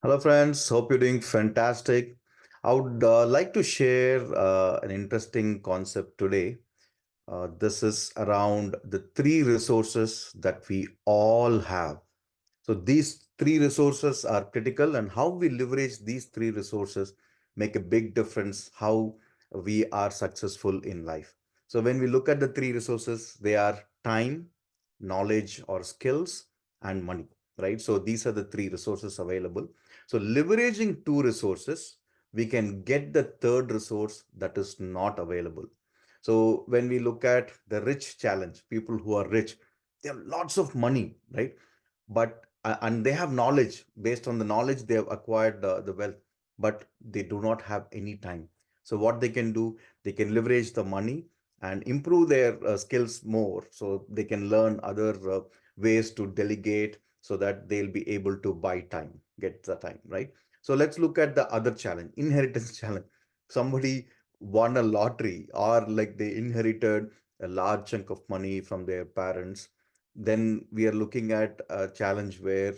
Hello, friends. Hope you're doing fantastic. I would like to share an interesting concept today. This is around the three resources that we all have. So these three resources are critical, and how we leverage these three resources make a big difference how we are successful in life. So when we look at the three resources, they are time, knowledge or skills, and money, right? So these are the three resources available. So leveraging two resources, we can get the third resource that is not available. So when we look at the rich challenge, people who are rich, they have lots of money, right? But and they have knowledge. Based on the knowledge they have acquired the wealth, but they do not have any time. So what they can do, they can leverage the money and improve their skills more, so they can learn other ways to delegate, so that they'll be able to buy time, get the time, right? So let's look at the other challenge, inheritance challenge. Somebody won a lottery, or like they inherited a large chunk of money from their parents. Then we are looking at a challenge where,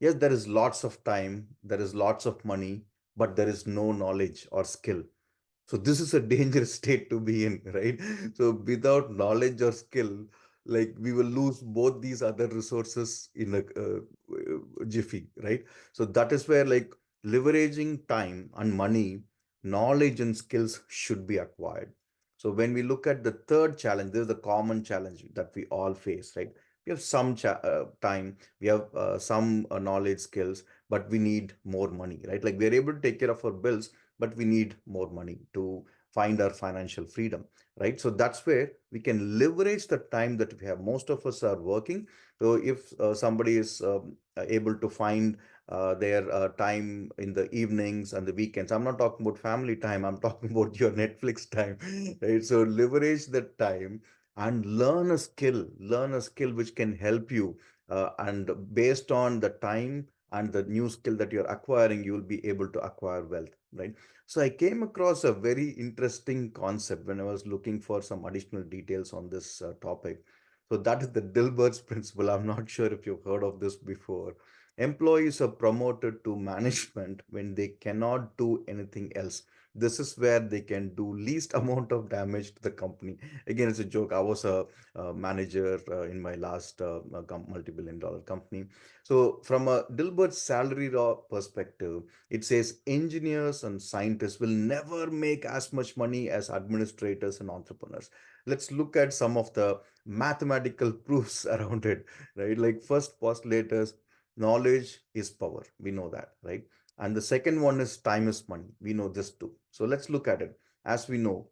yes, there is lots of time, there is lots of money, but there is no knowledge or skill. So this is a dangerous state to be in, right? So without knowledge or skill, like we will lose both these other resources in a jiffy, right? So that is where, like, leveraging time and money, knowledge and skills should be acquired. So when we look at the third challenge, this is the common challenge that we all face, right? We have some time, we have some knowledge, skills, but we need more money, right? Like we are able to take care of our bills, but we need more money to find our financial freedom, right? So that's where we can leverage the time that we have. Most of us are working. So if somebody is able to find their time in the evenings and the weekends, I'm not talking about family time, I'm talking about your Netflix time, right? So leverage that time and learn a skill which can help you, and based on the time and the new skill that you're acquiring, you will be able to acquire wealth, right? So I came across a very interesting concept when I was looking for some additional details on this topic. So that is the Dilbert's principle. I'm not sure if you've heard of this before. Employees are promoted to management when they cannot do anything else. This is where they can do least amount of damage to the company. Again, it's a joke. I was a manager in my last multi-billion dollar company. So from a Dilbert's salary law perspective, it says engineers and scientists will never make as much money as administrators and entrepreneurs. Let's look at some of the mathematical proofs around it, right? Like first postulators, knowledge is power. We know that, right? And the second one is time is money. We know this too. So let's look at it. As we know,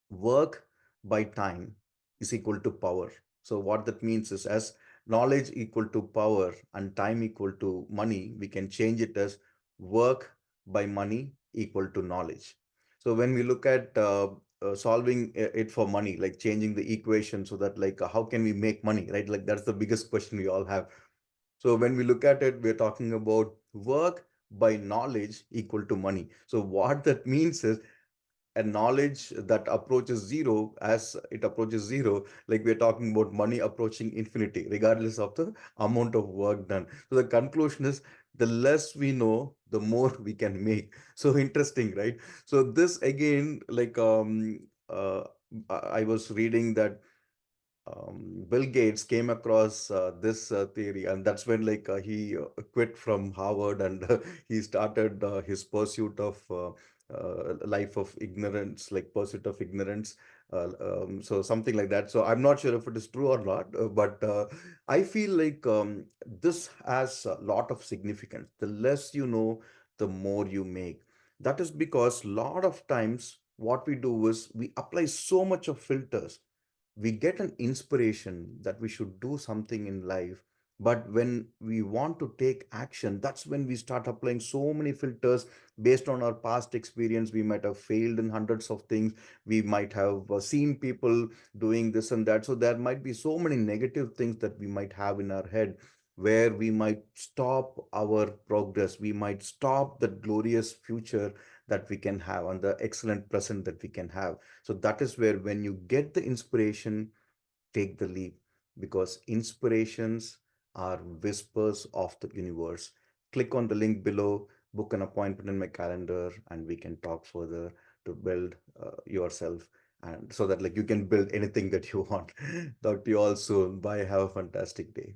work by time is equal to power. So what that means is, as knowledge equal to power and time equal to money, we can change it as work by money equal to knowledge. So when we look at solving it for money, like changing the equation, so that, like, how can we make money, right? Like that's the biggest question we all have. So when we look at it, we're talking about work by knowledge equal to money. So what that means is, a knowledge that approaches zero, as it approaches zero, like we're talking about money approaching infinity regardless of the amount of work done. So the conclusion is, the less we know, the more we can make. So interesting, right? So this again, like, I was reading that Bill Gates came across this theory, and that's when, like, he quit from Harvard, and he started his pursuit of life of ignorance, like pursuit of ignorance. So something like that. So I'm not sure if it is true or not, but I feel like this has a lot of significance. The less you know, the more you make. That is because a lot of times what we do is we apply so much of filters. We get an inspiration that we should do something in life, but when we want to take action, that's when we start applying so many filters. Based on our past experience, we might have failed in hundreds of things. We might have seen people doing this and that, so there might be so many negative things that we might have in our head, where we might stop our progress, we might stop the glorious future that we can have, and the excellent present that we can have. So that is where, when you get the inspiration, take the leap, because inspirations are whispers of the universe. click on the link below, book an appointment in my calendar, and we can talk further to build yourself, and so that like you can build anything that you want. Talk to you all soon. Bye. Have a fantastic day.